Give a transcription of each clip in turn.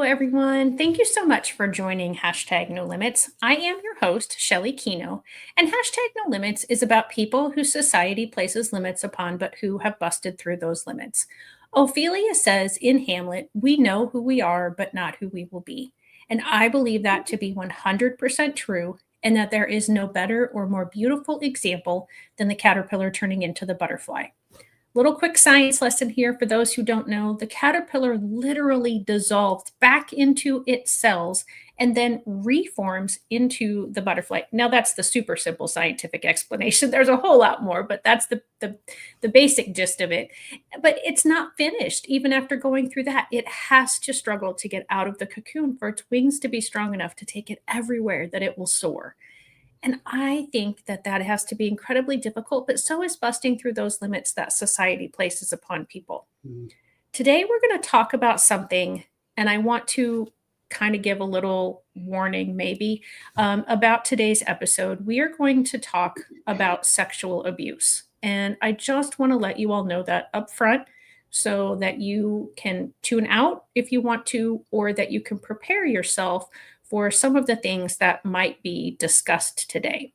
everyone. Thank you so much for joining hashtag No Limits. I am your host, Shelley Kino, and hashtag No Limits is about people who society places limits upon, but who have busted through those limits. Ophelia says in Hamlet, "We know who we are, but not who we will be." And I believe that to be 100% true, and that there is no better or more beautiful example than the caterpillar turning into the butterfly. Little quick science lesson here for those who don't know. The caterpillar literally dissolved back into its cells and then reforms into the butterfly. Now, that's the super simple scientific explanation. There's a whole lot more, but that's the basic gist of it. But it's not finished. Even after going through that, it has to struggle to get out of the cocoon for its wings to be strong enough to take it everywhere that it will soar. And I think that that has to be incredibly difficult, but so is busting through those limits that society places upon people. Mm. Today, we're going to talk about something, and I want to kind of give a little warning, maybe, about today's episode. We are going to talk about sexual abuse. And I just want to let you all know that up front so that you can tune out if you want to, or that you can prepare yourself for some of the things that might be discussed today.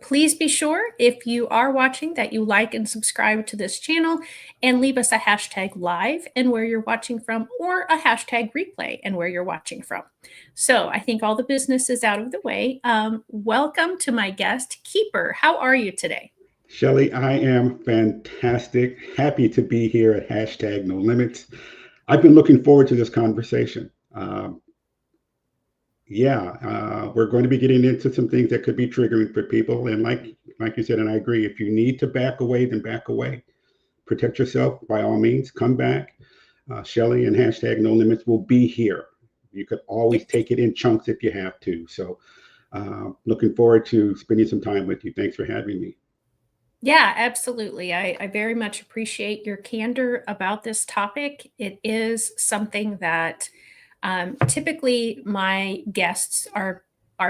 Please be sure, if you are watching, that you like and subscribe to this channel and leave us a hashtag live and where you're watching from, or a hashtag replay and where you're watching from. So I think all the business is out of the way. Welcome to my guest, Keeper. How are you today? Shelley, I am fantastic. Happy to be here at hashtag No Limits. I've been looking forward to this conversation. We're going to be getting into some things that could be triggering for people. And like you said, and I agree, if you need to back away, then back away. Protect yourself by all means. Come back. Shelley and hashtag No Limits will be here. You could always take it in chunks if you have to. So looking forward to spending some time with you. Thanks for having me. Yeah, absolutely. I very much appreciate your candor about this topic. It is something that typically my guests are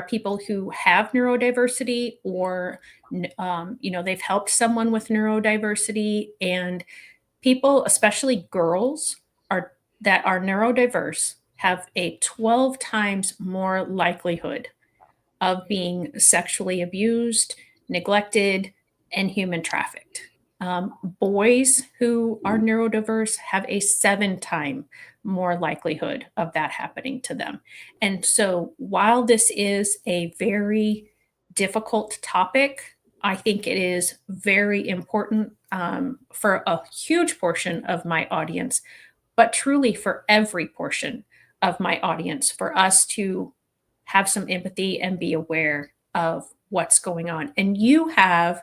people who have neurodiversity, or they've helped someone with neurodiversity, and people, especially girls, are that are neurodiverse have a 12 times more likelihood of being sexually abused, neglected, and human trafficked. Boys who are neurodiverse have a 7 time more likelihood of that happening to them. And so, while this is a very difficult topic, I think it is very important for a huge portion of my audience, but truly for every portion of my audience, for us to have some empathy and be aware of what's going on. And you have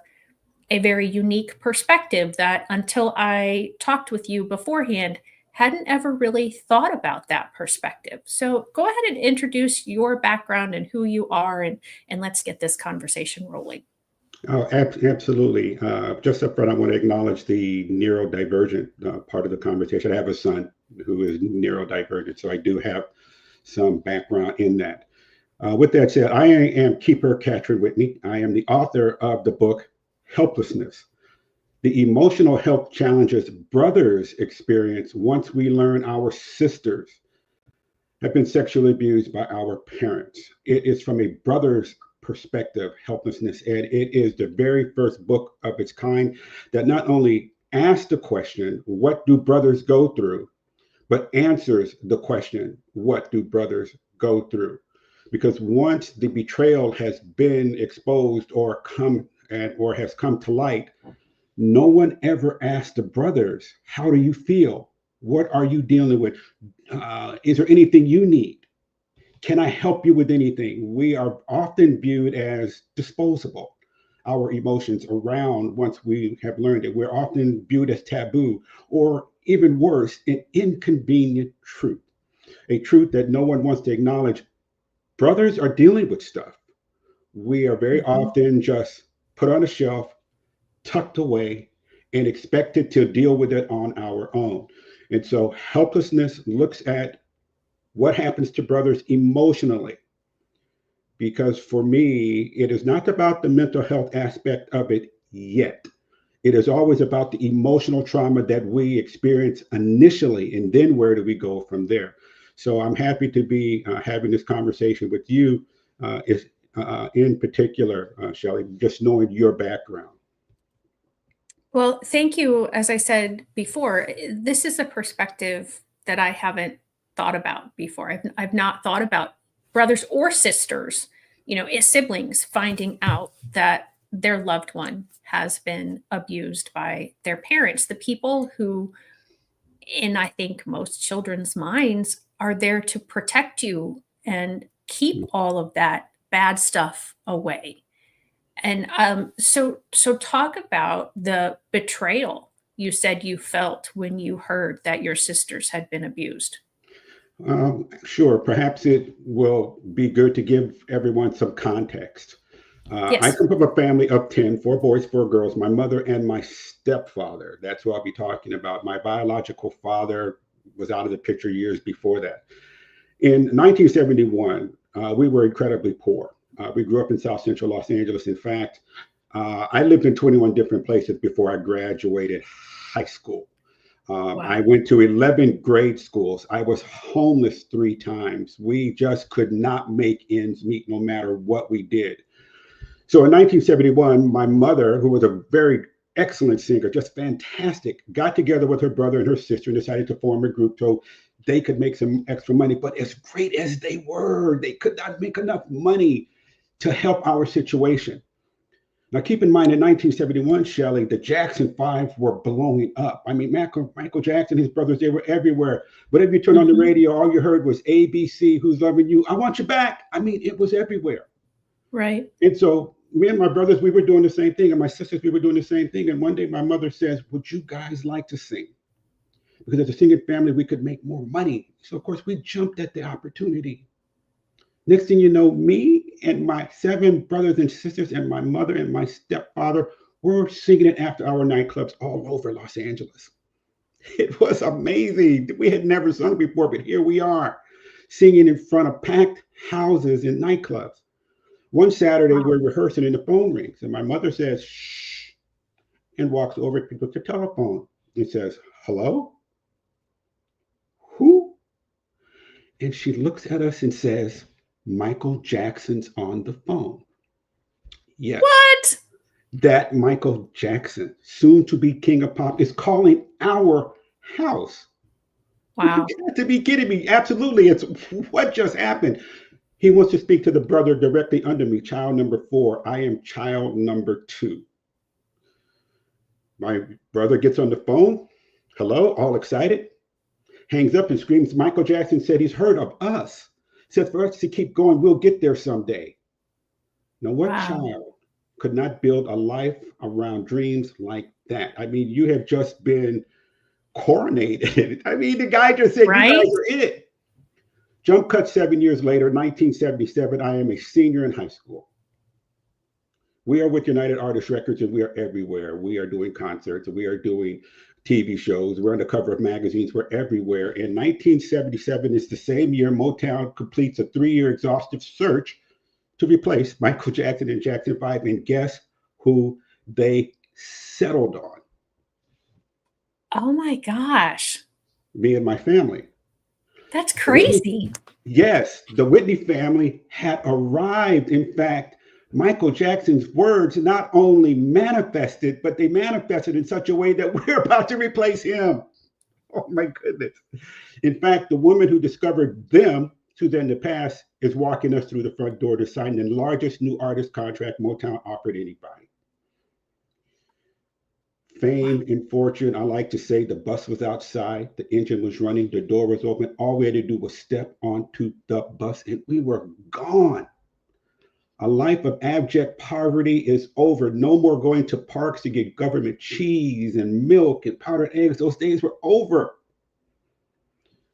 a very unique perspective that, until I talked with you beforehand, hadn't ever really thought about that perspective. So go ahead and introduce your background and who you are, and let's get this conversation rolling. Oh, absolutely. Just up front, I want to acknowledge the neurodivergent part of the conversation. I have a son who is neurodivergent, so I do have some background in that. With that said, I am Keeper Catran-Whitney. I am the author of the book Helplessness: The Emotional Health Challenges Brothers Experience Once We Learn Our Sisters Have Been Sexually Abused by Our Parents. It is from a brother's perspective, helplessness, and it is the very first book of its kind that not only asks the question, what do brothers go through, but answers the question, what do brothers go through? Because once the betrayal has been exposed or has come to light, no one ever asked the brothers, how do you feel? What are you dealing with? Is there anything you need? Can I help you with anything? We are often viewed as disposable. Our emotions around, once we have learned it, we're often viewed as taboo, or even worse, an inconvenient truth, a truth that no one wants to acknowledge. Brothers are dealing with stuff. We are very Mhm. often just put on a shelf, tucked away, and expected to deal with it on our own. And so helplessness looks at what happens to brothers emotionally. Because for me, it is not about the mental health aspect of it yet. It is always about the emotional trauma that we experience initially, and then where do we go from there? So I'm happy to be having this conversation with you, is, in particular, Shelley, just knowing your background. Well, thank you. As I said before, this is a perspective that I haven't thought about before. I've not thought about brothers or sisters, siblings finding out that their loved one has been abused by their parents. The people who, in I think most children's minds, are there to protect you and keep all of that bad stuff away. And so talk about the betrayal you said you felt when you heard that your sisters had been abused. Sure, perhaps it will be good to give everyone some context. I Yes. come from a family of 10, 4 boys, 4 girls, my mother and my stepfather. That's who I'll be talking about. My biological father was out of the picture years before that. In 1971, we were incredibly poor. We grew up in South Central Los Angeles. In fact, I lived in 21 different places before I graduated high school. I Wow. went to 11 grade schools. I was homeless 3 times. We just could not make ends meet no matter what we did. So in 1971, my mother, who was a very excellent singer, just fantastic, got together with her brother and her sister and decided to form a group so they could make some extra money. But as great as they were, they could not make enough money to help our situation. Now, keep in mind, in 1971, Shelley, the Jackson Five were blowing up. I mean, Michael Jackson, his brothers, they were everywhere. Whatever you turned on the Mhm. radio, all you heard was ABC, Who's Loving You, I Want You Back. I mean, it was everywhere. Right. And so me and my brothers, we were doing the same thing. And my sisters, we were doing the same thing. And one day my mother says, would you guys like to sing? Because as a singing family, we could make more money. So, of course, we jumped at the opportunity. Next thing you know, me and my 7 brothers and sisters and my mother and my stepfather were singing it after our nightclubs all over Los Angeles. It was amazing. We had never sung before, but here we are singing in front of packed houses in nightclubs. One Saturday, Wow. we're rehearsing and the phone rings, and my mother says, shh, and walks over to the telephone and says, hello? Who? And she looks at us and says, Michael Jackson's on the phone. Yes, What? that Michael Jackson, soon to be king of pop, is calling our house. You Wow. got to be kidding me. Absolutely. It's what just happened. He wants to speak to the brother directly under me, child number 4. I am child number 2. My brother gets on the phone. Hello, all excited. Hangs up and screams, Michael Jackson said he's heard of us. Says for us to keep going, we'll get there someday. Now, what Wow. child could not build a life around dreams like that? I mean, you have just been coronated. I mean, the guy just said, you guys Right? are it. Jump cut 7 years later, 1977, I am a senior in high school. We are with United Artists Records and we are everywhere. We are doing concerts, we are doing TV shows, we're on the cover of magazines, we're everywhere. In 1977 is the same year Motown completes a 3-year exhaustive search to replace Michael Jackson and Jackson 5. And guess who they settled on? Oh my gosh. Me and my family. That's The Whitney, crazy. yes, the Whitney family had arrived. In fact, Michael Jackson's words not only manifested, but they manifested in such a way that we're about to replace him. Oh my goodness. In fact, the woman who discovered them to then the past is walking us through the front door to sign the largest new artist contract Motown offered anybody. Wow. Fame and fortune, I like to say the bus was outside, the engine was running, the door was open. All we had to do was step onto the bus and we were gone. A life of abject poverty is over. No more going to parks to get government cheese and milk and powdered eggs. Those days were over.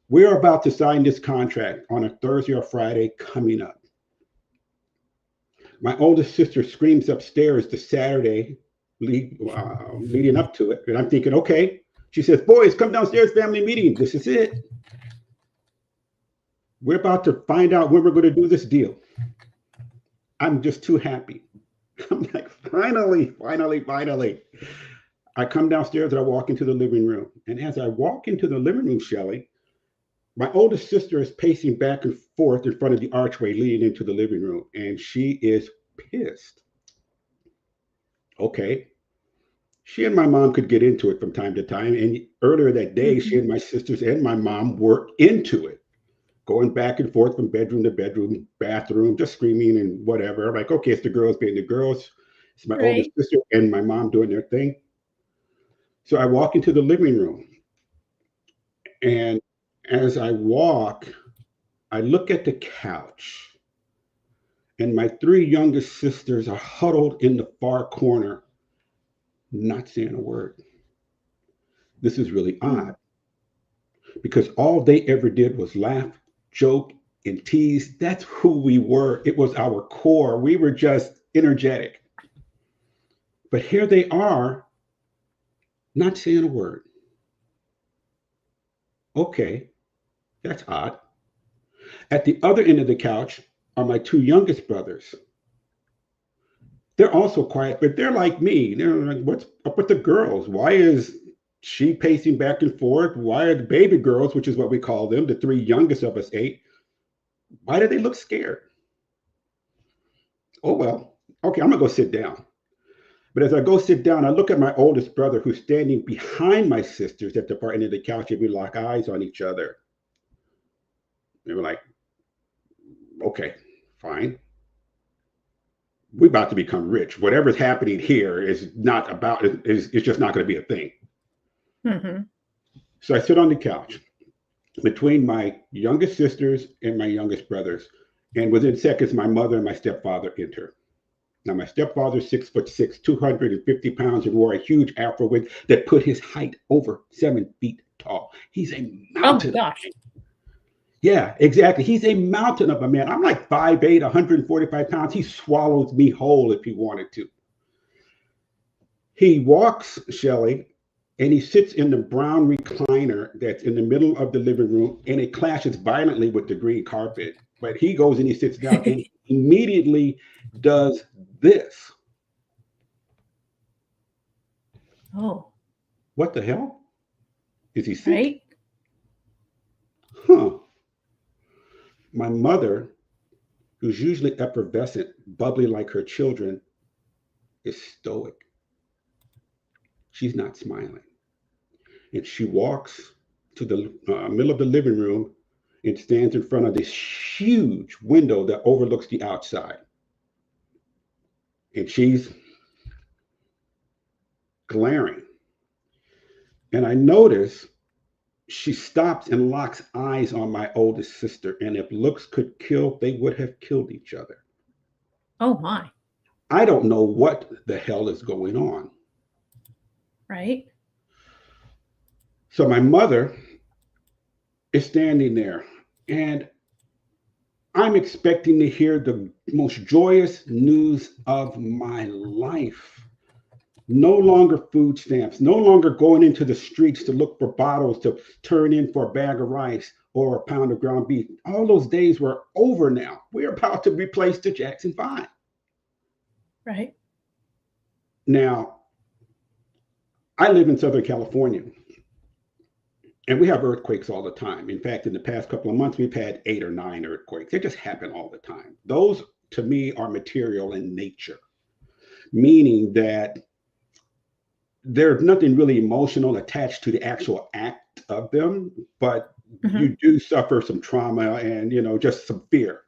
We're about to sign this contract on a Thursday or Friday coming up. My oldest sister screams upstairs the Saturday leading up to it. And I'm thinking, okay. She says, boys, come downstairs, family meeting. This is it. We're about to find out when we're going to do this deal. I'm just too happy. I'm like, finally, finally, finally. I come downstairs and I walk into the living room. And as I walk into the living room, Shelley, my oldest sister is pacing back and forth in front of the archway leading into the living room, and she is pissed. Okay. She and my mom could get into it from time to time. And earlier that day, she Mhm. and my sisters and my mom were into it, going back and forth from bedroom to bedroom, bathroom, just screaming and whatever. I'm like, okay, it's the girls being the girls. It's my oldest Right. sister and my mom doing their thing. So I walk into the living room, and as I walk, I look at the couch, and my three youngest sisters are huddled in the far corner, not saying a word. This is really Mm. odd because all they ever did was laugh, joke, and tease. That's who we were. It was our core. We were just energetic. But here they are, not saying a word. Okay, that's odd. At the other end of the couch are my two youngest brothers. They're also quiet, but they're like me. They're like, what's up with the girls? Why is she pacing back and forth? Why are the baby girls, which is what we call them, the three youngest of us eight, why do they look scared? Oh, well, okay, I'm gonna go sit down. But as I go sit down, I look at my oldest brother who's standing behind my sisters at the far end of the couch, and we lock eyes on each other. And we're like, okay, fine. We're about to become rich. Whatever's happening here is not about, is just not going to be a thing. Mhm. So I sit on the couch between my youngest sisters and my youngest brothers. And within seconds, my mother and my stepfather enter. Now, my stepfather's 6'6", 250 pounds, and wore a huge afro wig that put his height over 7 feet tall. He's a Oh my mountain. gosh. Yeah, exactly. He's a mountain of a man. I'm like 5'8", 145 pounds. He swallows me whole if he wanted to. He walks, Shelley, and he sits in the brown recliner that's in the middle of the living room, and it clashes violently with the green carpet. But he goes and he sits down and immediately does this. Oh, What the hell? Is he sick? right? Huh. My mother, who's usually effervescent, bubbly like her children, is stoic. She's not smiling. And she walks to the middle of the living room and stands in front of this huge window that overlooks the outside. And she's glaring. And I notice she stops and locks eyes on my oldest sister. And if looks could kill, they would have killed each other. Oh my. I don't know what the hell is going on. Right? So my mother is standing there, and I'm expecting to hear the most joyous news of my life. No longer food stamps, no longer going into the streets to look for bottles to turn in for a bag of rice or a pound of ground beef. All those days were over now. We're about to replace the Jackson 5. Right. Now, I live in Southern California, and we have earthquakes all the time. In fact, in the past couple of months, we've had 8 or 9 earthquakes. They just happen all the time. Those, to me, are material in nature, meaning that there's nothing really emotional attached to the actual act of them, but Mhm. you do suffer some trauma and just some fear.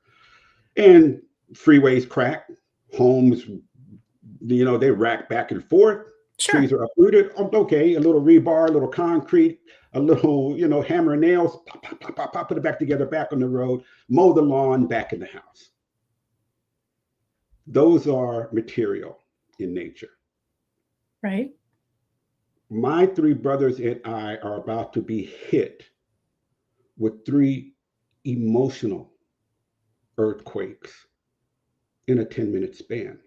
And freeways crack, homes, they rack back and forth, trees Sure. are uprooted. Okay, a little rebar, a little concrete, a little, hammer and nails, pop, pop, pop, pop, pop, put it back together, back on the road, mow the lawn, back in the house. Those are material in nature. Right. My three brothers and I are about to be hit with three emotional earthquakes in a 10-minute span.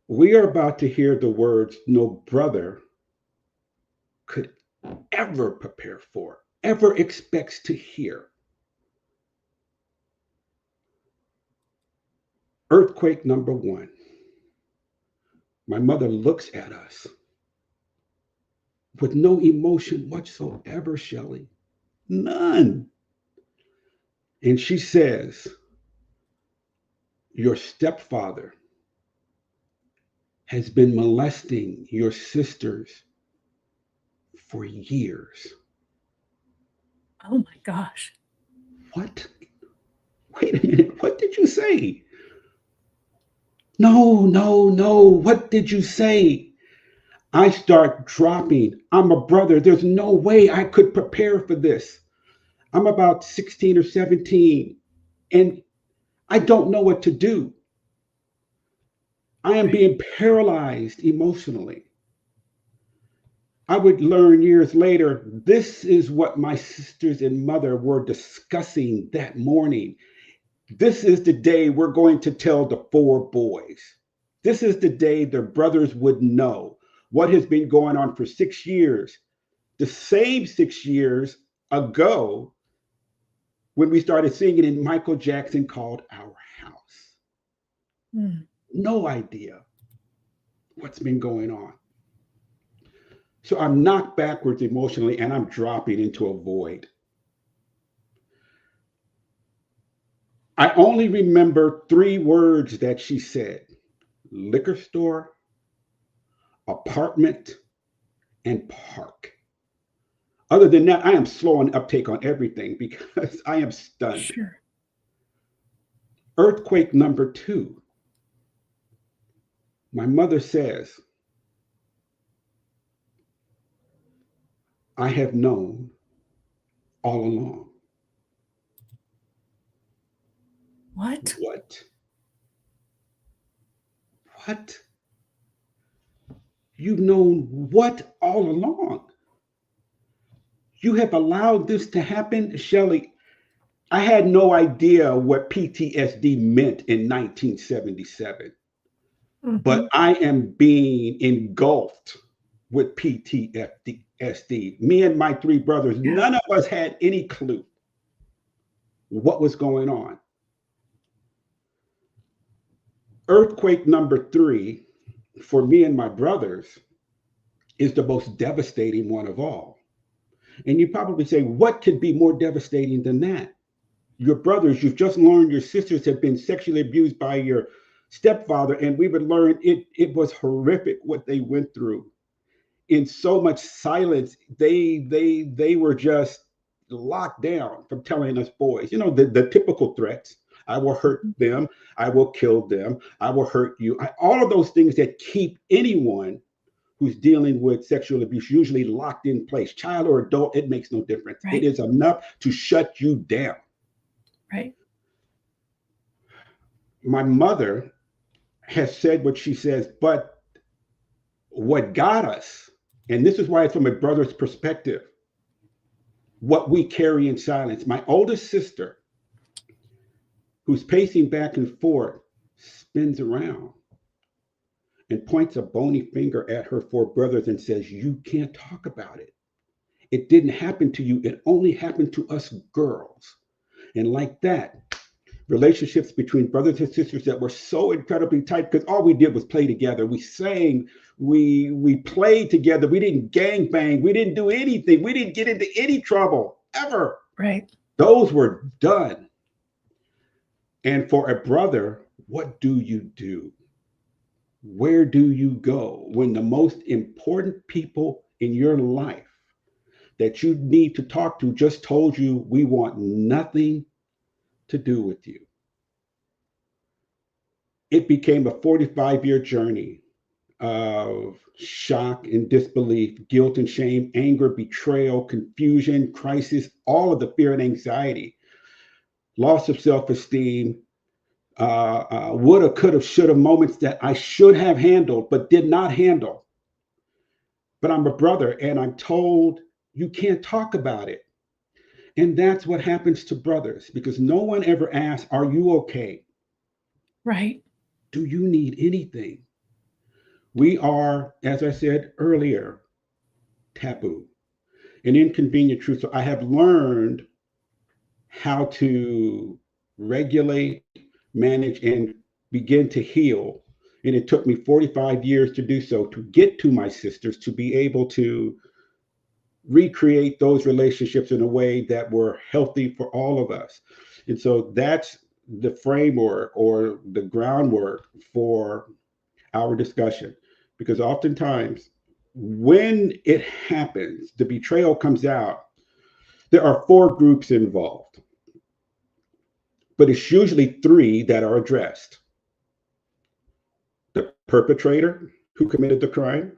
We are about to hear the words no brother could ever prepare for, ever expects to hear. Earthquake number one. My mother looks at us with no emotion whatsoever, Shelley. None. And she says, your stepfather has been molesting your sisters for years. Oh my gosh. What? Wait a minute. What did you say? No, no, no. What did you say? I start dropping. I'm a brother. There's no way I could prepare for this. I'm about 16 or 17, and I don't know what to do. I am Right. being paralyzed emotionally. I would learn years later, this is what my sisters and mother were discussing that morning. This is the day we're going to tell the four boys. This is the day their brothers would know what has been going on for 6 years. The same 6 years ago when we started singing in Michael Jackson called Our House. Mm. No idea what's been going on. So I'm knocked backwards emotionally and I'm dropping into a void. I only remember three words that she said: liquor store, apartment, and park. Other than that, I am slow on uptake on everything because I am stunned. Sure. Earthquake number two. My mother says, I have known all along. What? What? What? You've known what all along? You have allowed this to happen, Shelley. I had no idea what PTSD meant in 1977, but Hmm. I am being engulfed with PTSD. Me and my three brothers, Yeah. none of us had any clue what was going on. Earthquake number three for me and my brothers is the most devastating one of all. And you probably say, what could be more devastating than that? Your brothers, you've just learned your sisters have been sexually abused by your stepfather, and we would learn it was horrific what they went through. In so much silence, they were just locked down from telling us boys, the typical threats. I will hurt Mhm. them, I will kill them, I will hurt you. All of those things that keep anyone who's dealing with sexual abuse usually locked in place, child or adult, it makes no difference. It Right. is enough to shut you down. Right. My mother has said what she says, but what got us, and this is why it's from a brother's perspective, what we carry in silence. My oldest sister, who's pacing back and forth, spins around and points a bony finger at her four brothers and says, you can't talk about it. It didn't happen to you. It only happened to us girls. And like that, relationships between brothers and sisters that were so incredibly tight because all we did was play together. We sang, we played together. We didn't gang bang. We didn't do anything. We didn't get into any trouble ever. Right. Those were done. And for a brother, what do you do? Where do you go when the most important people in your life that you need to talk to just told you we want nothing to do with you? It became a 45-year journey of shock and disbelief, guilt and shame, anger, betrayal, confusion, crisis, all of the fear and anxiety, loss of self esteem, woulda, coulda, shoulda moments that I should have handled but did not handle. But I'm a brother and I'm told you can't talk about it. And that's what happens to brothers because no one ever asks, are you okay? Right. Do you need anything? We are, as I said earlier, taboo, an inconvenient truth. So I have learned how to regulate, manage, and begin to heal And it took me 45 years to do so, to get to my sisters, to be able to recreate those relationships in a way that were healthy for all of us. And so that's the framework or the groundwork for our discussion. Because oftentimes, when it happens, the betrayal comes out, there are four groups involved, but it's usually three that are addressed: the perpetrator who committed the crime,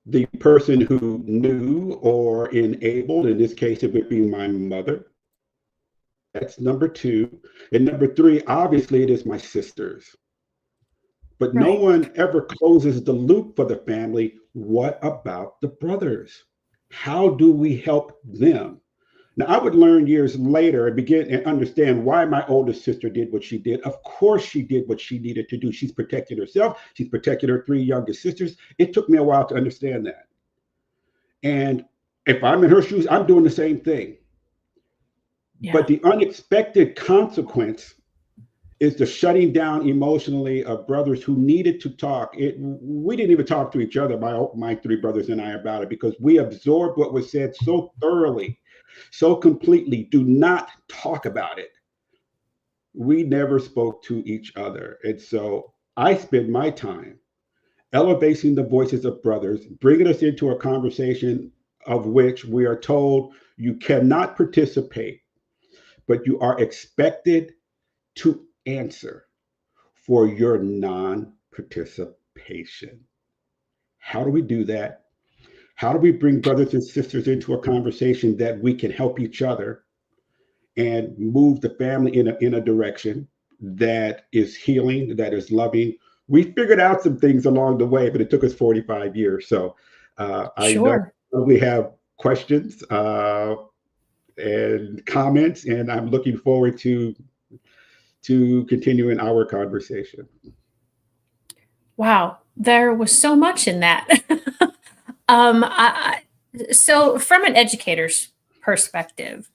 the person who knew or enabled, in this case, it would be my mother. That's number two. And number three, obviously, it is my sisters. But no Right. one ever closes the loop for the family. What about the brothers? How do we help them? Now, I would learn years later and begin and understand why my oldest sister did what she did. Of course, she did what she needed to do. She's protected herself. She's protected her three youngest sisters. It took me a while to understand that. And if I'm in her shoes, I'm doing the same thing. Yeah. But the unexpected consequence is the shutting down emotionally of brothers who needed to talk. We didn't even talk to each other, my three brothers and I, about it, because we absorbed what was said so thoroughly, so completely. Do not talk about it. We never spoke to each other. And so I spend my time elevating the voices of brothers, bringing us into a conversation of which we are told you cannot participate, but you are expected to answer for your non participation. How do we do that? How do we bring brothers and sisters into a conversation that we can help each other and move the family in a direction that is healing, that is loving? We figured out some things along the way, but it took us 45 years. So I know Sure. we have questions and comments, and I'm looking forward to continuing our conversation. Wow. There was so much in that. So, from an educator's perspective,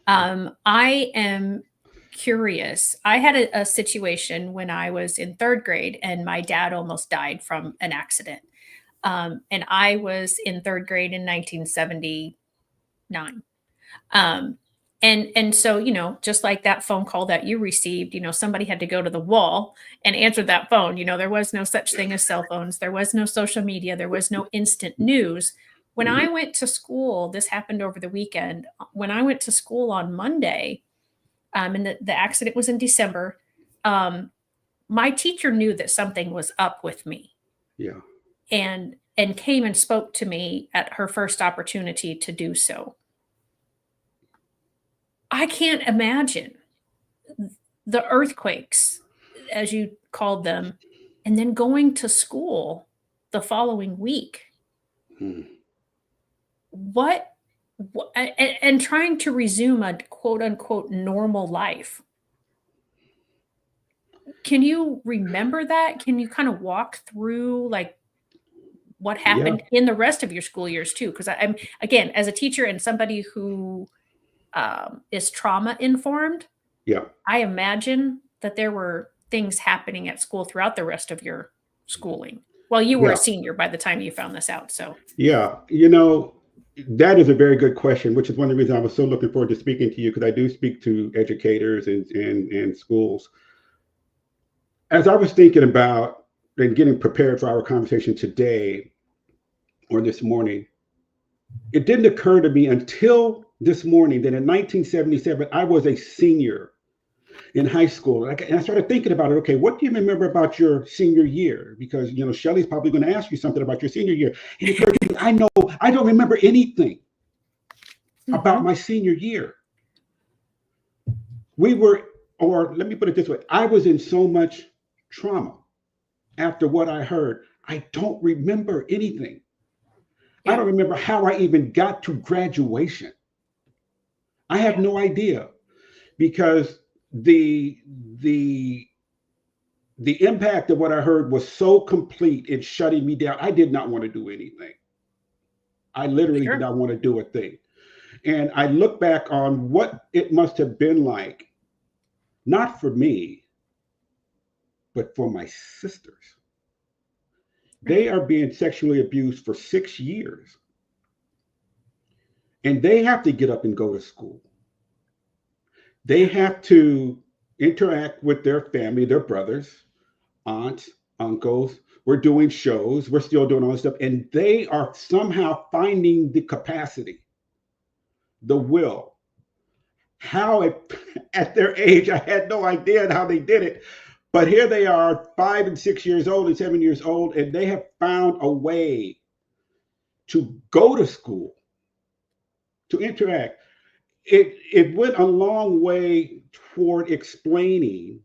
I am curious. I had a situation when I was in third grade, and my dad almost died from an accident. And I was in third grade in 1979. Um, and so, just like that phone call that you received, somebody had to go to the wall and answer that phone. There was no such thing as cell phones. There was no social media. There was no instant news. When I Mhm. went to school, this happened over the weekend. When I went to school on Monday, and the accident was in December, um, my teacher knew that something was up with me, Yeah, and came and spoke to me at her first opportunity to do so. I can't imagine the earthquakes, as you called them, and then going to school the following week. mm, What, and trying to resume a quote unquote normal life. Can you remember that? Can you kind of walk through like what yeah, happened in the rest of your school years too? Because I'm, again, as a teacher and somebody who is trauma informed, yeah, I imagine that there were things happening at school throughout the rest of your schooling. Well, you were a yeah, senior by the time you found this out, so yeah. That is a very good question, which is one of the reasons I was so looking forward to speaking to you, because I do speak to educators and schools. As I was thinking about and getting prepared for our conversation today or this morning, it didn't occur to me until this morning that in 1977 I was a senior in high school. And I started thinking about it. Okay, what do you remember about your senior year? Because Shelley's probably going to ask you something about your senior year. And it occurred to me, I know I don't remember anything about mhm, my senior year. We were, or let me put it this way, I was in so much trauma after what I heard. I don't remember anything. I yeah, don't remember how I even got to graduation. I have yeah, no idea, because the the the impact of what I heard was so complete in shutting me down. I did not want to do anything. I literally did sure, not want to do a thing. And I look back on what it must have been like, not for me, But for my sisters, they are being sexually abused for 6 years, and they have to get up and go to school. They Yeah. have to interact with their family, their brothers, aunts, uncles. We're doing shows. We're still doing all this stuff. And they are somehow finding the capacity, the will. How it, at their age, I had no idea how they did it. But here they are, 5 and 6 years old and 7 years old, and they have found a way to go to school, to interact. It went a long way toward explaining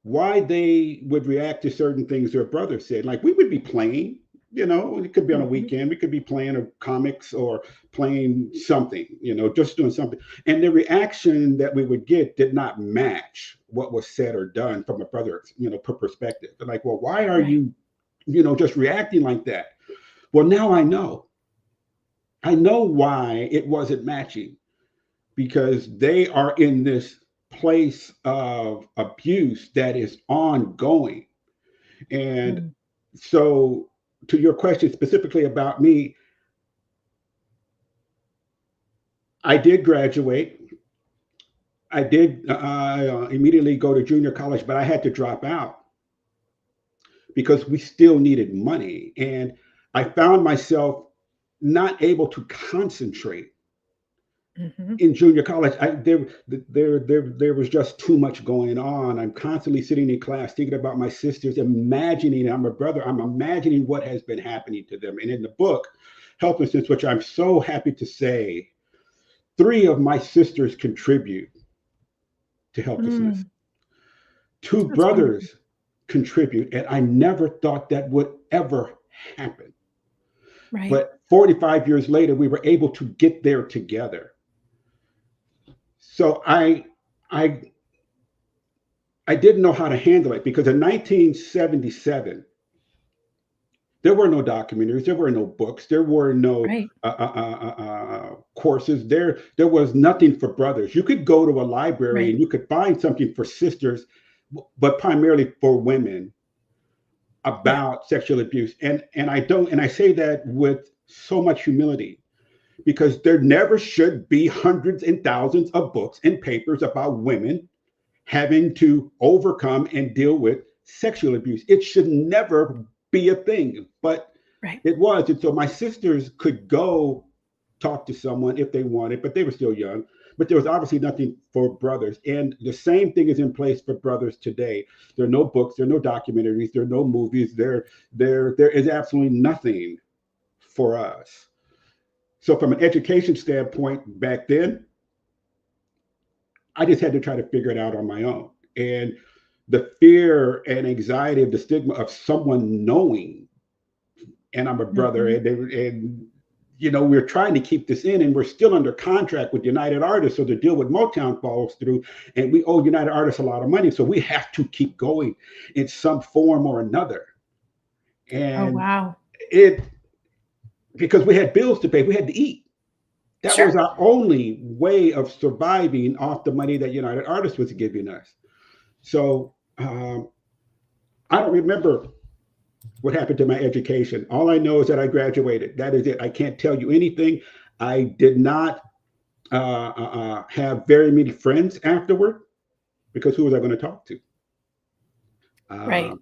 why they would react to certain things their brother said. Like we would be playing, it could be on a Mhm. weekend, we could be playing a comics or playing something, just doing something. And the reaction that we would get did not match what was said or done from a brother's, perspective. They're like, well, why are Right. you, just reacting like that? Well, now I know. I know why it wasn't matching because they are in this place of abuse that is ongoing. And Mm. so, to your question specifically about me, I did graduate. I did immediately go to junior college, but I had to drop out because we still needed money. And I found myself not able to concentrate Mhm. in junior college. There was just too much going on. I'm constantly sitting in class thinking about my sisters, imagining I'm a brother. I'm imagining what has been happening to them. And in the book, Helplessness, which I'm so happy to say, three of my sisters contribute to helplessness. Mm. Two That's wonderful. brothers contribute, and I never thought that would ever happen. Right. But 45 years later, we were able to get there together. So I I didn't know how to handle it because in 1977, there were no documentaries, there were no books, there were no Right. courses. There was nothing for brothers. You could go to a library Right. and you could find something for sisters, but primarily for women Yeah. about sexual abuse. And I say that with so much humility because there never should be hundreds and thousands of books and papers about women having to overcome and deal with sexual abuse. It should never be a thing, but Right. it was. And so my sisters could go talk to someone if they wanted, but they were still young. But there was obviously nothing for brothers. And the same thing is in place for brothers today. There are no books, there are no documentaries, there are no movies, there is absolutely nothing for us. So from an education standpoint back then, I just had to try to figure it out on my own. And the fear and anxiety of the stigma of someone knowing, and I'm a brother, Mhm. and we're trying to keep this in, and we're still under contract with United Artists, so the deal with Motown falls through, and we owe United Artists a lot of money, so we have to keep going in some form or another. Oh, And wow. it because we had bills to pay, we had to eat. That was Sure. our only way of surviving off the money that United Artists was giving us. So I don't remember what happened to my education. All I know is that I graduated. That is it. I can't tell you anything. I did not have very many friends afterward because who was I going to talk to? Uh, Right.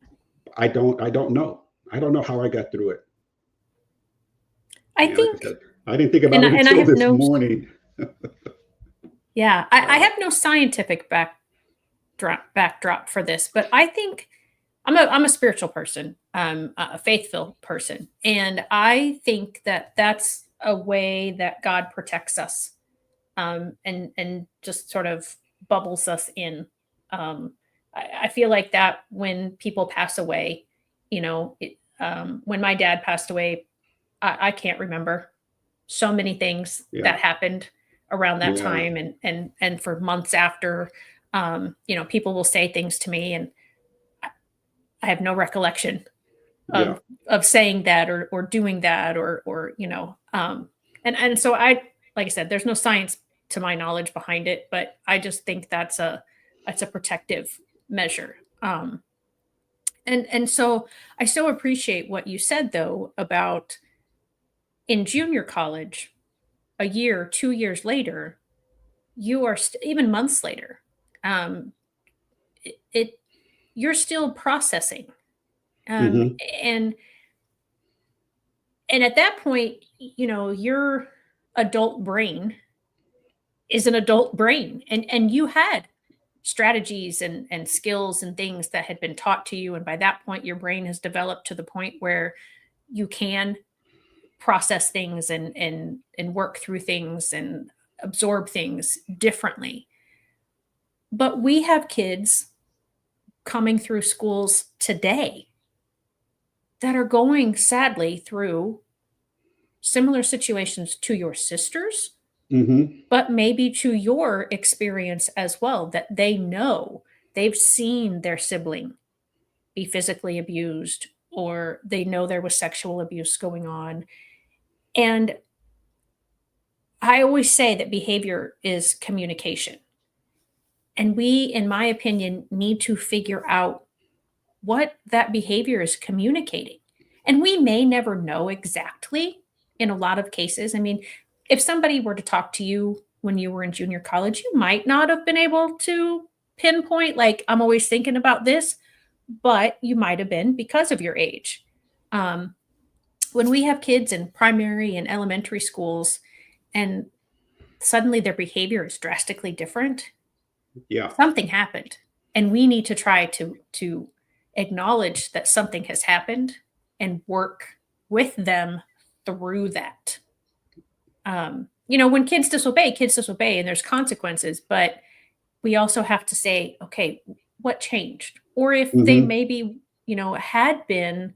I don't. I don't know. I don't know how I got through it. I Like I think, said, I didn't think about and it I until have this no, morning. yeah, I Uh, have no scientific backdrop for this, but I think I'm a spiritual person, a faithful person, and I think that that's a way that God protects us, and just sort of bubbles us in. I feel like that when people pass away, when my dad passed away, I can't remember so many things yeah, that happened around that yeah, time, and for months after. People will say things to me, and I have no recollection yeah, of saying that or doing that and so I like I said, there's no science to my knowledge behind it, but I just think that's a protective measure. Um, and so I so appreciate what you said though about in junior college, a year, 2 years later, you are even months later, um, it you're still processing, um, Hmm. and and at that point, your adult brain is an adult brain, and you had strategies and skills and things that had been taught to you, and by that point your brain has developed to the point where you can process things and work through things and absorb things differently. But we have kids coming through schools today that are going sadly through similar situations to your sisters, Hmm. but maybe to your experience as well, that they know they've seen their sibling be physically abused, or they know there was sexual abuse going on. And I always say that behavior is communication. And we, in my opinion, need to figure out what that behavior is communicating. And we may never know exactly in a lot of cases. I mean, if somebody were to talk to you when you were in junior college, you might not have been able to pinpoint, like, I'm always thinking about this, but you might have been because of your age. Um, when we have kids in primary and elementary schools and suddenly their behavior is drastically different, Yeah. something happened, and we need to try to acknowledge that something has happened and work with them through that. When kids disobey and there's consequences, but we also have to say, okay, what changed? Or if they Hmm. maybe, had been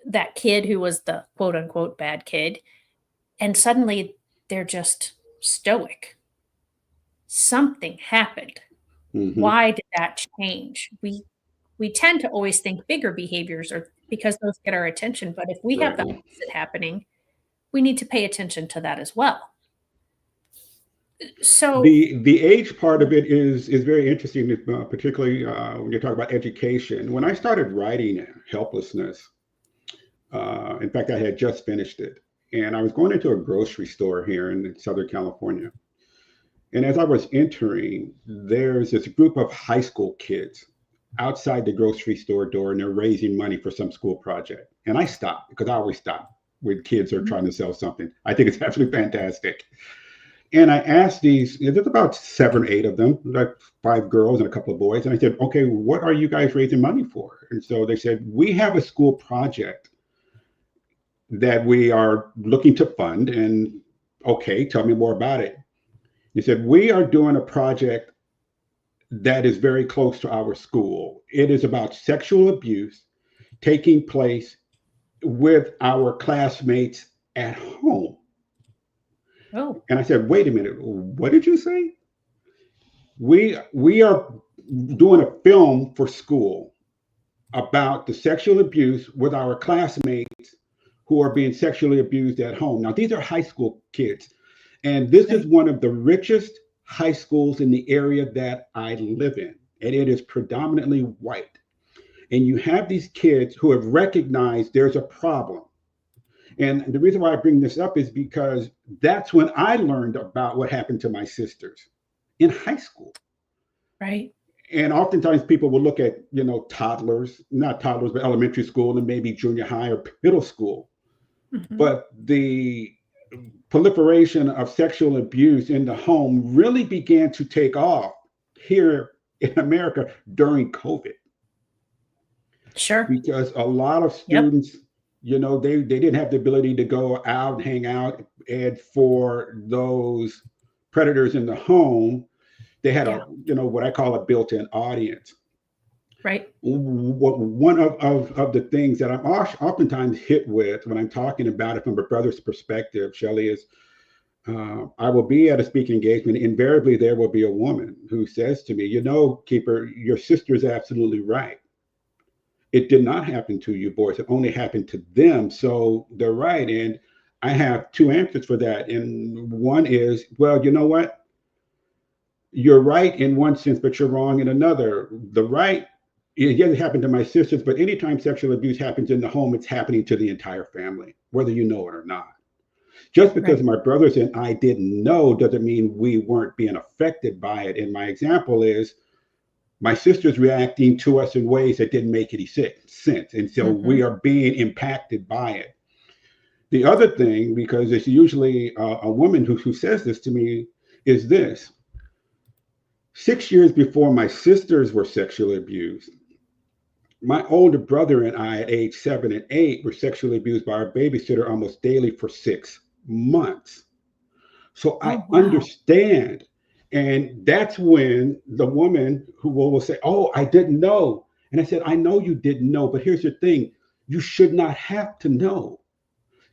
that kid who was the quote unquote bad kid, and suddenly they're just stoic. Something happened. Hmm. Why did that change? We tend to always think bigger behaviors are because those get our attention, but if we have the Right. opposite happening, we need to pay attention to that as well. So, The age part of it is very interesting, particularly when you talk about education. When I started writing Helplessness, in fact, I had just finished it, and I was going into a grocery store here in Southern California. And as I was entering, there's this group of high school kids outside the grocery store door, and they're raising money for some school project. And I stopped because I always stop when kids are trying to sell something. I think it's absolutely fantastic. And I asked there's about 7 or 8 of them, like 5 girls and a couple of boys. And I said, okay, what are you guys raising money for? And so they said, we have a school project that we are looking to fund. And okay, tell me more about it. He said, we are doing a project that is very close to our school. It is about sexual abuse taking place with our classmates at home. oh, And I said, wait a minute, what did you say? We are doing a film for school about the sexual abuse with our classmates who are being sexually abused at home. Now, these are high school kids, and this is okay, one of the richest high schools in the area that I live in, and it is predominantly white. And you have these kids who have recognized there's a problem. And the reason why I bring this up is because that's when I learned about what happened to my sisters in high school. right. And oftentimes people will look at, toddlers, not toddlers, but elementary school and maybe junior high or middle school. Mhm. But the proliferation of sexual abuse in the home really began to take off here in America during COVID, Sure. because a lot of Yep. students, they didn't have the ability to go out and hang out. And for those predators in the home, they had Yeah. what I call a built-in audience. Right. One of the things that I'm oftentimes hit with when I'm talking about it from a brother's perspective, Shelley, is I will be at a speaking engagement. Invariably, there will be a woman who says to me, Keeper, your sister is absolutely right. It did not happen to you boys. It only happened to them. So they're right. And I have two answers for that. And one is, well, you know what? you're right in one sense, but you're wrong in another. The right, it hasn't happened to my sisters, but anytime sexual abuse happens in the home, it's happening to the entire family, whether you know it or not. Just because Right. my brothers and I didn't know doesn't mean we weren't being affected by it. And my example is my sister's reacting to us in ways that didn't make any sense. And so we Hmm. are being impacted by it. The other thing, because it's usually a woman who says this to me, is this: 6 years before my sisters were sexually abused, my older brother and I, at age 7 and 8, were sexually abused by our babysitter almost daily for 6 months. So I Oh, wow. understand. And that's when the woman who will say, "Oh, I didn't know." And I said, "I know you didn't know, but here's the thing: you should not have to know.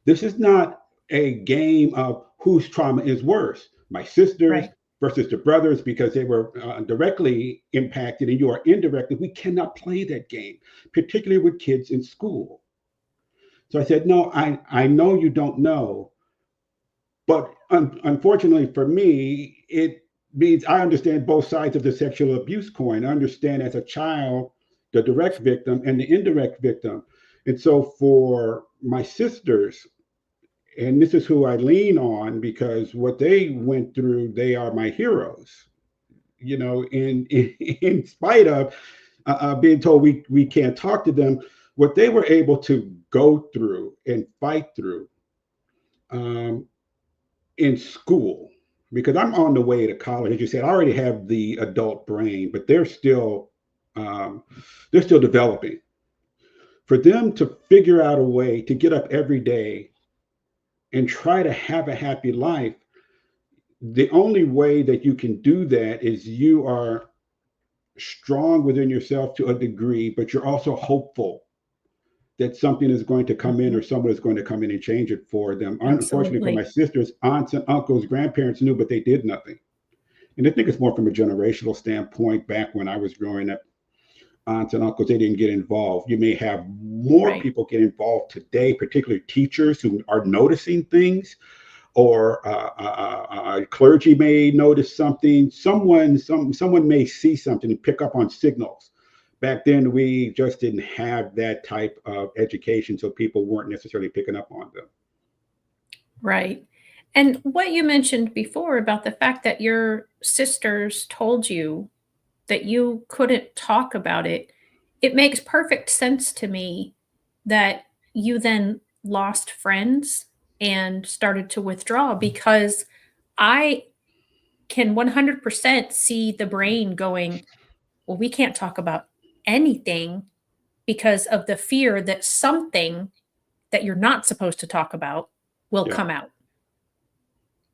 This is not a game of whose trauma is worse, my sisters Right. versus the brothers, because they were directly impacted and you are indirectly. We cannot play that game, particularly with kids in school." So I said, "No, I know you don't know, but unfortunately for me, it means I understand both sides of the sexual abuse coin. I understand as a child the direct victim and the indirect victim. And so for my sisters, and this is who I lean on because what they went through, they are my heroes. In spite of being told we can't talk to them, what they were able to go through and fight through um, in school, because I'm on the way to college. As you said, I already have the adult brain, but um, they're still developing. For them to figure out a way to get up every day and try to have a happy life, the only way that you can do that is you are strong within yourself to a degree, but you're also hopeful that something is going to come in Hmm. or someone is going to come in and change it for them. Unfortunately, for my Absolutely. sisters, aunts and uncles, grandparents knew, but they did nothing. And I think it's more from a generational standpoint. Back when I was growing up, aunts and uncles, they didn't get involved. You may have more Right. people get involved today, particularly teachers who are noticing things, or clergy may notice something. Someone may see something and pick up on signals. Back then, we just didn't have that type of education, so people weren't necessarily picking up on them. Right. And what you mentioned before about the fact that your sisters told you that you couldn't talk about it, it makes perfect sense to me that you then lost friends and started to withdraw because I can 100% see the brain going, well, we can't talk about anything because of the fear that something that you're not supposed to talk about will Yeah, come out.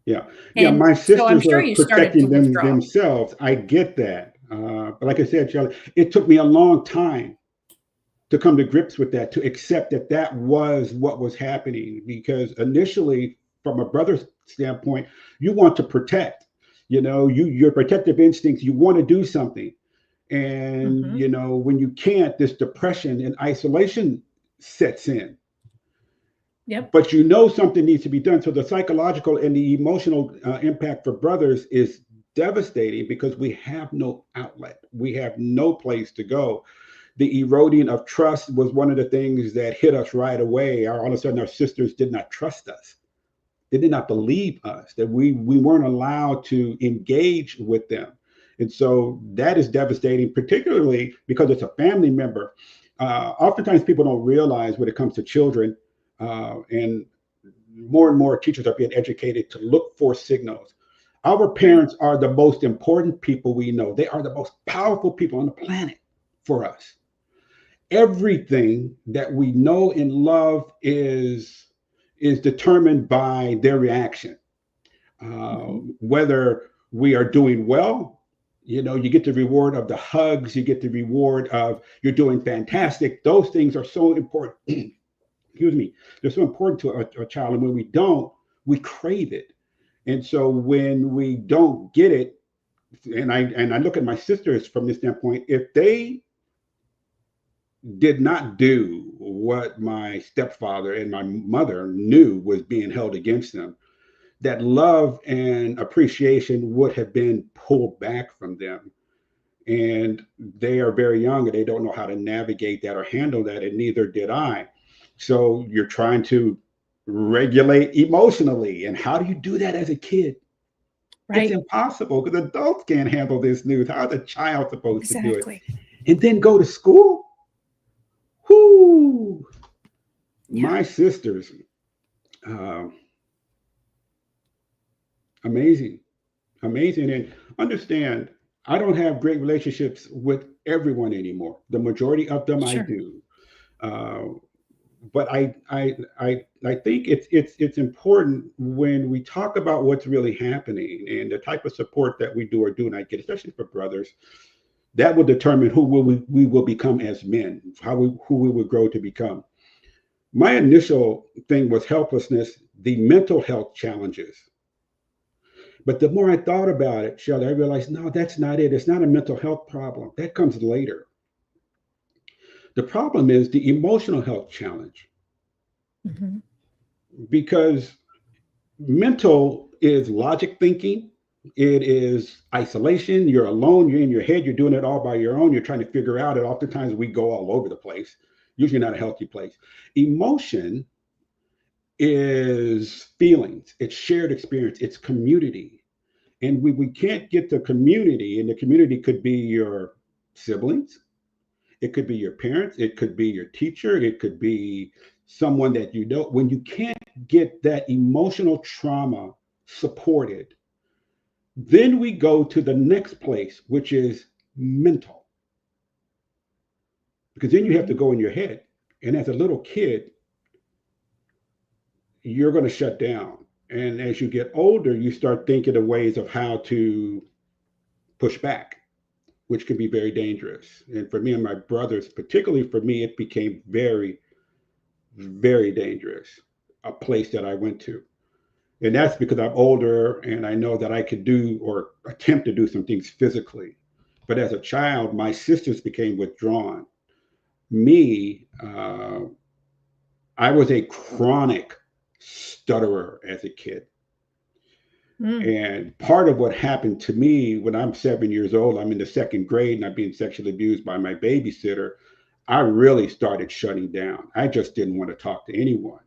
yeah, yeah. And My so I'm sisters sure are you started to protecting withdraw. themselves. I get that, but like I said, Charlie, it took me a long time to come to grips with that, to accept that that was what was happening. Because initially, from a brother's standpoint, you want to protect. Your protective instincts. You want to do something, and Mhm. when you can't, this depression and isolation sets in. Yep. But something needs to be done. So the psychological and the emotional impact for brothers is devastating because we have no outlet. We have no place to go. The eroding of trust was one of the things that hit us right away. All of a sudden, our sisters did not trust us. They did not believe us, that we weren't allowed to engage with them. And so that is devastating, particularly because it's a family member. Oftentimes, people don't realize when it comes to children, and more teachers are being educated to look for signals. Our Right. parents are the most important people we know. They are the most powerful people on the planet for us. Everything that we know and love is determined by their reaction. Mhm. Whether we are doing well, you get the reward of the hugs, you get the reward of you're doing fantastic. Those things are so important. Excuse me. They're so important to a child, and when we don't, we crave it. And so when we don't get it, and I look at my sisters from this standpoint, if they did not do what my stepfather and my mother knew was being held against them, that love and appreciation would have been pulled back from them. And they are very young and they don't know how to navigate that or handle that, and neither did I. So you're trying to regulate emotionally. And how do you do that as a kid? It's Right. impossible because adults can't handle this news. How is a child supposed to do it? Exactly. And then go to school? Whoo! Yeah. My sisters, uh, amazing, amazing. And understand, I don't have great relationships with everyone anymore. The majority of them I Sure. do. Uh, but I think it's important when we talk about what's really happening and the type of support that we do or do not get, especially for brothers, that will determine who we will become as men, who we will grow to become. My initial thing was helplessness, the mental health challenges. But the more I thought about it, Shelley, I realized, no, that's not it. It's not a mental health problem. That comes later. The problem is the emotional health challenge, Hmm. because mental is logic thinking. It is isolation. You're alone. You're in your head. You're doing it all by your own. You're trying to figure out it. Oftentimes we go all over the place, usually not a healthy place. Emotion is feelings, it's shared experience, it's community. And we can't get the community, and the community could be your siblings, it could be your parents, it could be your teacher, it could be someone that you know. When you can't get that emotional trauma supported, then we go to the next place, which is mental. Because then you have to Hmm. go in your head. And as a little kid, you're going to shut down. And as you get older, you start thinking of ways of how to push back, which can be very dangerous. And for me and my brothers, particularly for me, it became very, very dangerous, a place that I went to. And that's because I'm older and I know that I could do or attempt to do some things physically. But as a child, my sisters became withdrawn. Me, I was a chronic stutterer as a kid. Mm. And part of what happened to me when I'm 7 years old, I'm in the second grade and I'm being sexually abused by my babysitter. I really started shutting down. I just didn't want to talk to anyone.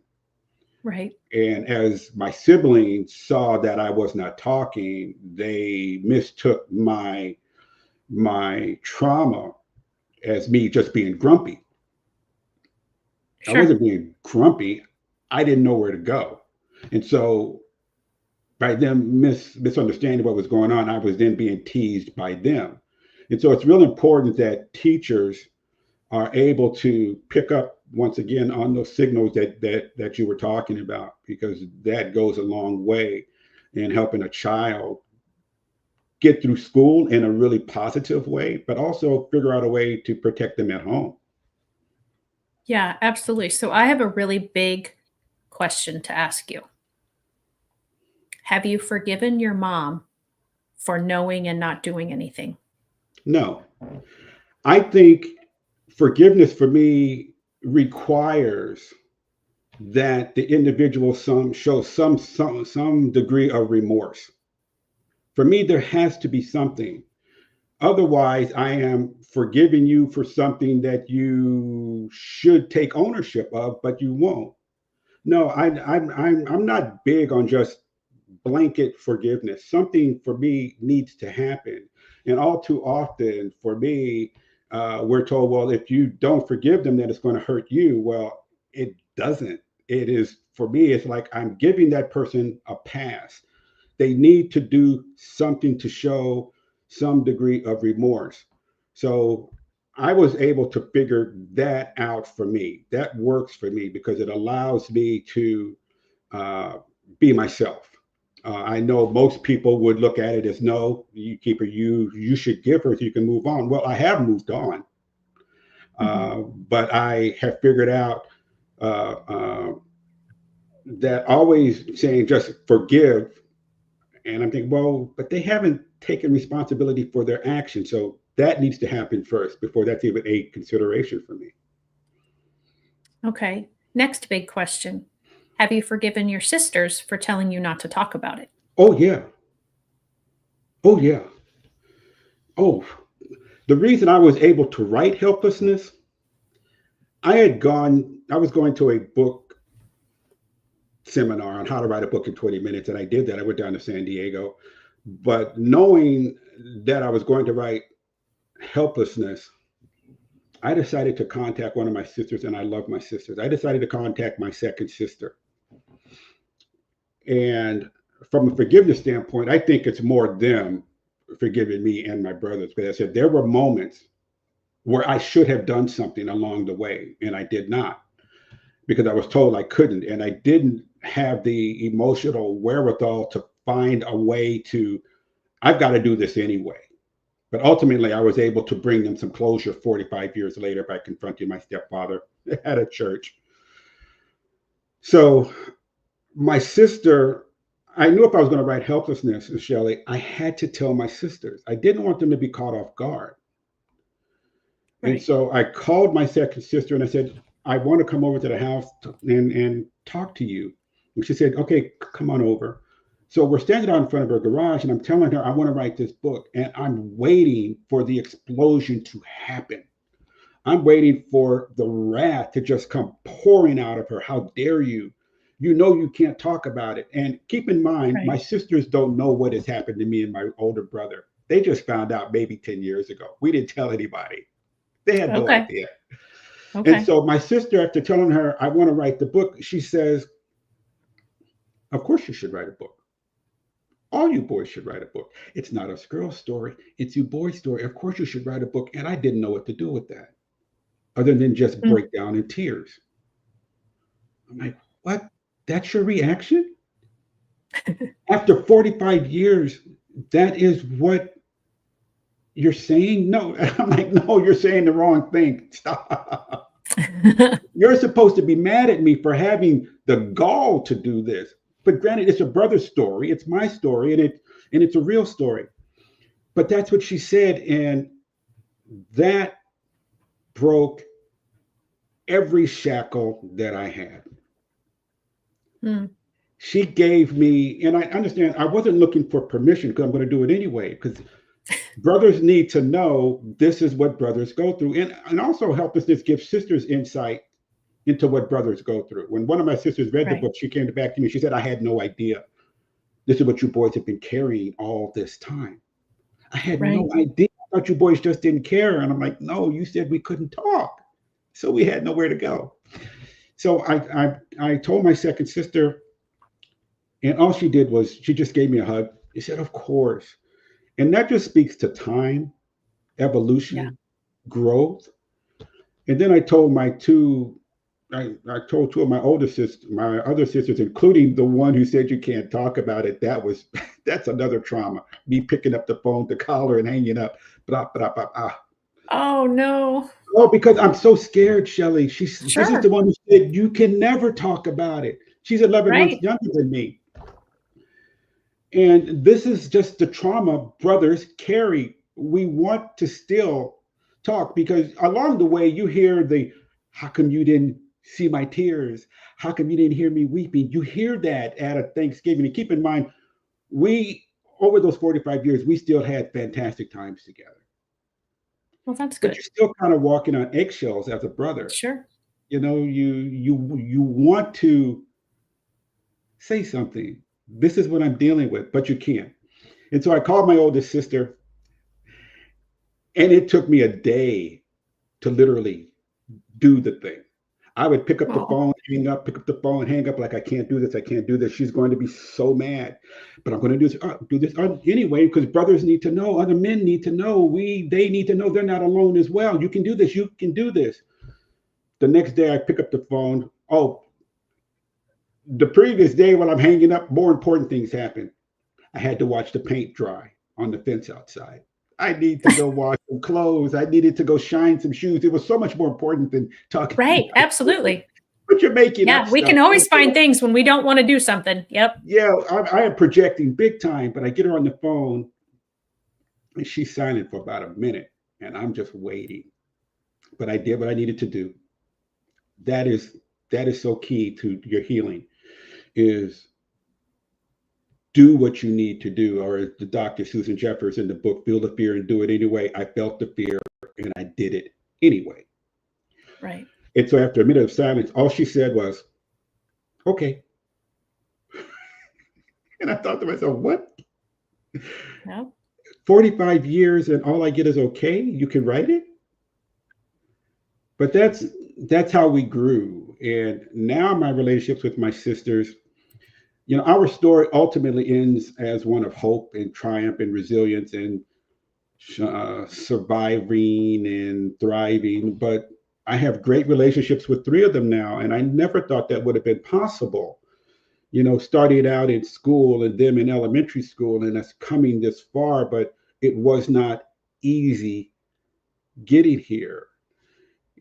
Right. And as my siblings saw that I was not talking, they mistook my trauma as me just being grumpy. I Sure. wasn't being grumpy. I didn't know where to go. And so by them misunderstanding what was going on, I was then being teased by them. And so it's real important that teachers are able to pick up once again on those signals that you were talking about, because that goes a long way in helping a child get through school in a really positive way, but also figure out a way to protect them at home. Yeah, absolutely. So I have a really big question to ask you. Have you forgiven your mom for knowing and not doing anything? No, I think forgiveness for me requires that the individual show some degree of remorse. For me, there has to be something. Otherwise, I am forgiving you for something that you should take ownership of, but you won't. No, I'm not big on just blanket forgiveness. Something for me needs to happen, and all too often for me, we're told, well, if you don't forgive them, then it's going to hurt you. Well, it doesn't. It is, for me, it's like I'm giving that person a pass. They need to do something to show some degree of remorse. So I was able to figure that out for me. That works for me because it allows me to uh, be myself. I know most people would look at it as, no, you keep her, you should give her so you can move on. Well, I have moved on, Mhm. but I have figured out uh, uh, that always saying just forgive. And I'm thinking, well, but they haven't taken responsibility for their actions. So that needs to happen first before that's even a consideration for me. Okay. Next big question. Have you forgiven your sisters for telling you not to talk about it? Oh yeah. Oh yeah. Oh, the reason I was able to write Helplessness, I was going to a book seminar on how to write a book in 20 minutes, and I did that. I went down to San Diego. But knowing that I was going to write Helplessness, I decided to contact one of my sisters, and I love my sisters. I decided to contact my second sister. And from a forgiveness standpoint, I think it's more them forgiving me and my brothers. But I said there were moments where I should have done something along the way, and I did not because I was told I couldn't, and I didn't have the emotional wherewithal to find a way to, I've got to do this anyway. But ultimately, I was able to bring them some closure 45 years later by confronting my stepfather at a church. So my sister, I knew if I was going to write Helplessness, Shelley, I had to tell my sisters. I didn't want them to be caught off guard. And Right. so I called my second sister and I said, I want to come over to the house and talk to you. And she said, okay, come on over. So we're standing out in front of her garage and I'm telling her I want to write this book and I'm waiting for the explosion to happen. I'm waiting for the wrath to just come pouring out of her. How dare you? You know you can't talk about it. And keep in mind, my Right. sisters don't know what has happened to me and my older brother. They just found out maybe 10 years ago. We didn't tell anybody. They had no Okay. idea. And Okay. so my sister, after telling her I want to write the book, she says, of course you should write a book. All you boys should write a book. It's not a girl story. It's you boys' story. Of course you should write a book. And I didn't know what to do with that other than just Mm. break down in tears. I'm like, what? That's your reaction? After 45 years, that is what you're saying? No. I'm like, no, you're saying the wrong thing. Stop. You're supposed to be mad at me for having the gall to do this. But granted, it's a brother's story. It's my story, and it's a real story. But that's what she said, and that broke every shackle that I had. Mm. She gave me, and I understand I wasn't looking for permission because I'm going to do it anyway. Because brothers need to know this is what brothers go through, and also helplessness gives sisters insight into what brothers go through. When one of my sisters read the Right. book, she came back to me. She said, I had no idea. This is what you boys have been carrying all this time. I had no Right. idea. I thought you boys just didn't care. And I'm like, no, you said we couldn't talk. So we had nowhere to go. So I told my second sister, and all she did was she just gave me a hug. She said, of course. And that just speaks to time, Yeah. evolution, growth. And then I told two of my older sisters, my other sisters, including the one who said you can't talk about it. That's another trauma. Me picking up the phone to call her and hanging up. Blah, blah, blah, blah. Oh, no. Oh, because I'm so scared, Shelley. This is the Sure. one who said you can never talk about it. She's 11 months Right. younger than me. And this is just the trauma brothers carry. We want to still talk because along the way you hear how come you didn't see my tears? How come you didn't hear me weeping? You hear that at a Thanksgiving. And keep in mind, we over those 45 years, we still had fantastic times together. Well, that's But good. you're still kind of walking on eggshells as a brother. Sure. You know, you want to say something. This is what I'm dealing with, but you can't. And so I called my oldest sister, and it took me a day to literally do the thing. I would pick up the Oh, phone, hang up, pick up the phone, hang up, like I can't do this, I can't do this. She's going to be so mad, but I'm going to do this anyway because brothers need to know, other men need to know, they need to know they're not alone as well. You can do this, you can do this. The next day, I pick up the phone. Oh, the previous day while I'm hanging up, more important things happen. I had to watch the paint dry on the fence outside. I need to go wash some clothes. I needed to go shine some shoes. It was so much more important than talking right. about it. Absolutely. But you're making up Yeah. We stuff. can always find things when we don't want to do something. Yep. Yeah, I am projecting big time, but I get her on the phone and she's silent for about a minute and I'm just waiting. But I did what I needed to do. That is that is so key to your healing. is do what you need to do, or as the Dr. Susan Jeffers in the book Feel the Fear and Do It Anyway, I felt the fear and I did it anyway. Right. And so after a minute of silence, all she said was, okay. And I thought to myself, what? No. 45 years and all I get is okay? You can write it? But that's how we grew. And now my relationships with my sisters, our story ultimately ends as one of hope and triumph and resilience and surviving and thriving. But I have great relationships with three of them now, and I never thought that would have been possible. Starting out in school and them in elementary school, and us coming this far, but it was not easy getting here.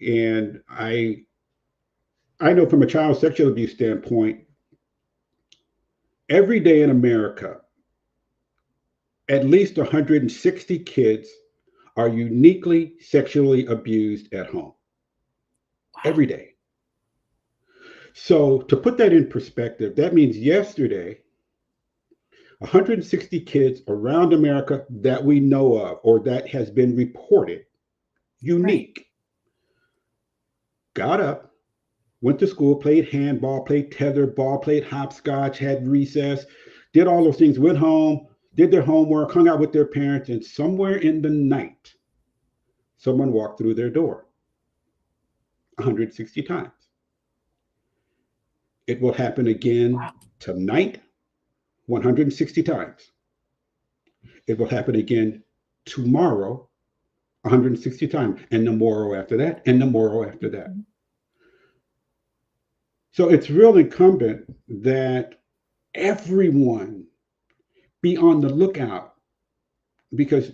And I know from a child sexual abuse standpoint, every day in America, at least 160 kids are uniquely sexually abused at home. Wow. Every day. So to put that in perspective, that means yesterday, 160 kids around America that we know of or that has been reported unique, Right. got up, went to school, played handball, played tetherball, played hopscotch, had recess, did all those things, went home, did their homework, hung out with their parents, and somewhere in the night, someone walked through their door 160 times. It will happen again Wow. tonight 160 times. It will happen again tomorrow 160 times, and the morrow after that, and the morrow after that. Mhm. So it's real incumbent that everyone be on the lookout, because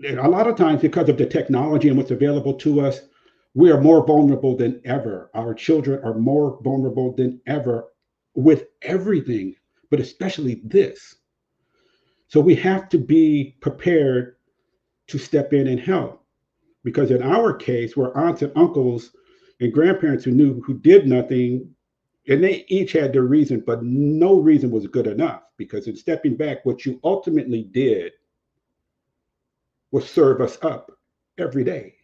a lot of times, because of the technology and what's available to us, we are more vulnerable than ever. Our children are more vulnerable than ever with everything, but especially this. So we have to be prepared to step in and help. Because in our case, we're aunts and uncles and grandparents who did nothing, and they each had their reason, but no reason was good enough. Because in stepping back, what you ultimately did was serve us up every day.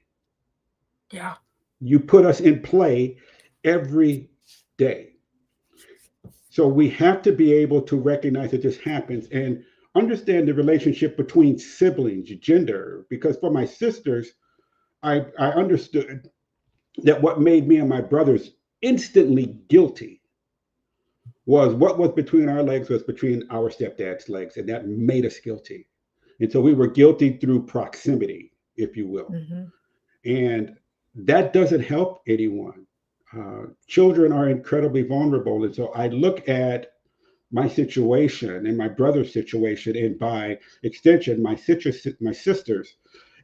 Yeah. You put us in play every day. So we have to be able to recognize that this happens and understand the relationship between siblings, gender. Because for my sisters, I understood that what made me and my brothers instantly guilty was what was between our legs was between our stepdad's legs, and that made us guilty. And so we were guilty through proximity, if you will. Mm-hmm. And that doesn't help anyone. Children are incredibly vulnerable. And so I look at my situation and my brother's situation, and by extension, my sisters,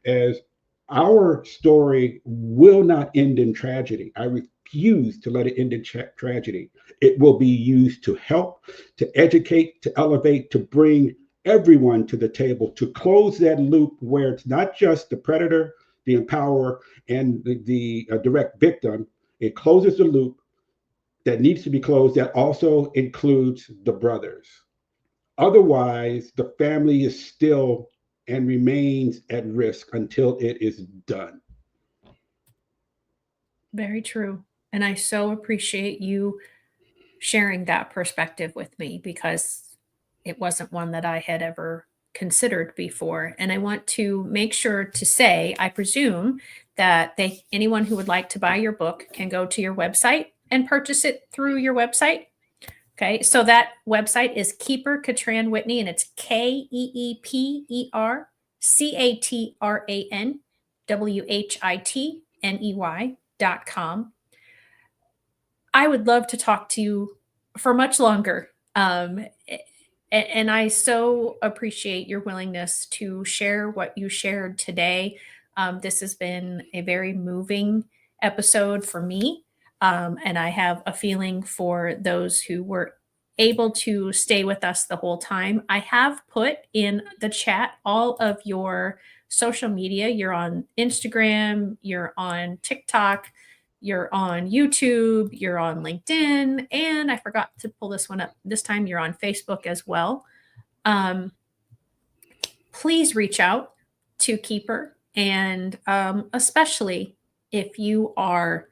as our story will not end in tragedy. I refuse to let it end in tragedy. It will be used to help, to educate, to elevate, to bring everyone to the table, to close that loop where it's not just the predator, the empowerer, and the direct victim. It closes the loop that needs to be closed that also includes the brothers. Otherwise, the family is still and remains at risk until it is done. Very true. And I so appreciate you sharing that perspective with me because it wasn't one that I had ever considered before. And I want to make sure to say, I presume that anyone who would like to buy your book can go to your website and purchase it through your website. Okay, so that website is Keeper Catran-Whitney, and it's KeeperCatranWhitney.com. I would love to talk to you for much longer. And I so appreciate your willingness to share what you shared today. This has been a very moving episode for me. And I have a feeling for those who were able to stay with us the whole time. I have put in the chat all of your social media. You're on Instagram, you're on TikTok, You're on YouTube, you're on LinkedIn, and I forgot to pull this one up. This time you're on Facebook as well. Please reach out to Keeper, and especially if you are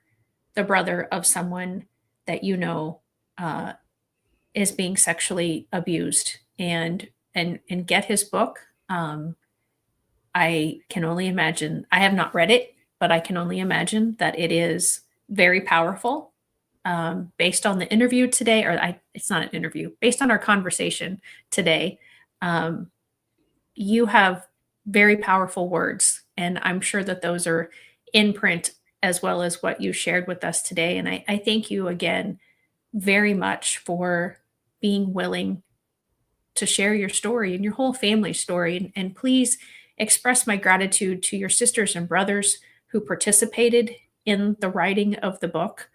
the brother of someone that you know is being sexually abused, and get his book. I can only imagine. I have not read it, but I can only imagine that it is very powerful. Based on the interview today, it's not an interview. Based on our conversation today, you have very powerful words, and I'm sure that those are in print as well as what you shared with us today. And I thank you again very much for being willing to share your story and your whole family story. And please express my gratitude to your sisters and brothers who participated in the writing of the book,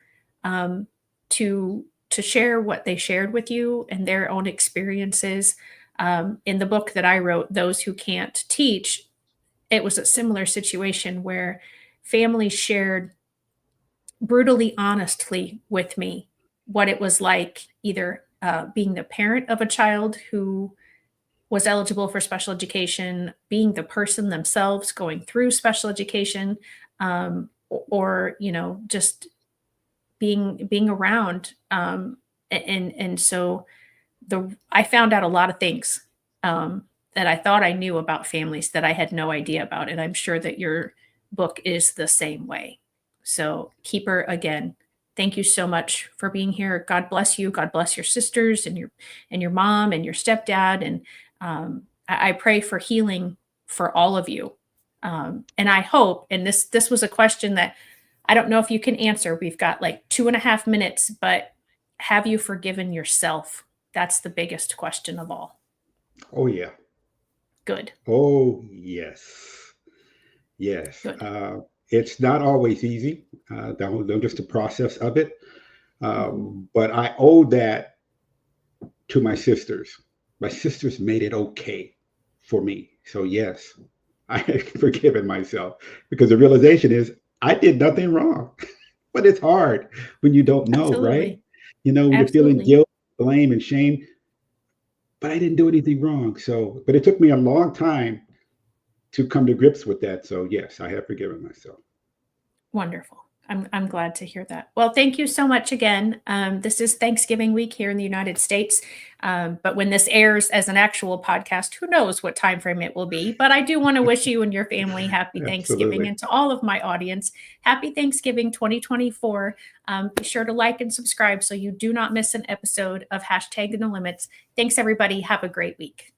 to share what they shared with you and their own experiences. In the book that I wrote, Those Who Can't Teach, it was a similar situation where families shared brutally honestly with me what it was like, either being the parent of a child who was eligible for special education, being the person themselves going through special education, or just being around. And so I found out a lot of things that I thought I knew about families that I had no idea about, and I'm sure that your book is the same way. So, Keeper, again, thank you so much for being here. God bless you. God bless your sisters and your mom and your stepdad. And I pray for healing for all of you. And I hope, and this was a question that I don't know if you can answer. We've got like 2.5 minutes, but have you forgiven yourself? That's the biggest question of all. Oh, yeah. Good. Oh, yes. Yes. Good. It's not always easy, just the process of it. But I owe that to my sisters. My sisters made it okay for me. So, yes, I have forgiven myself, because the realization is I did nothing wrong. But it's hard when you don't know, right? Absolutely. When you're feeling Absolutely. guilt, blame, and shame. But I didn't do anything wrong. But it took me a long time to come to grips with that. So, yes, I have forgiven myself. Wonderful. I'm glad to hear that. Well, thank you so much again. This is Thanksgiving week here in the United States. But when this airs as an actual podcast, who knows what time frame it will be. But I do want to wish you and your family happy Thanksgiving. Absolutely. And to all of my audience, happy Thanksgiving 2024. Be sure to like and subscribe so you do not miss an episode of #No Limits. Thanks, everybody. Have a great week.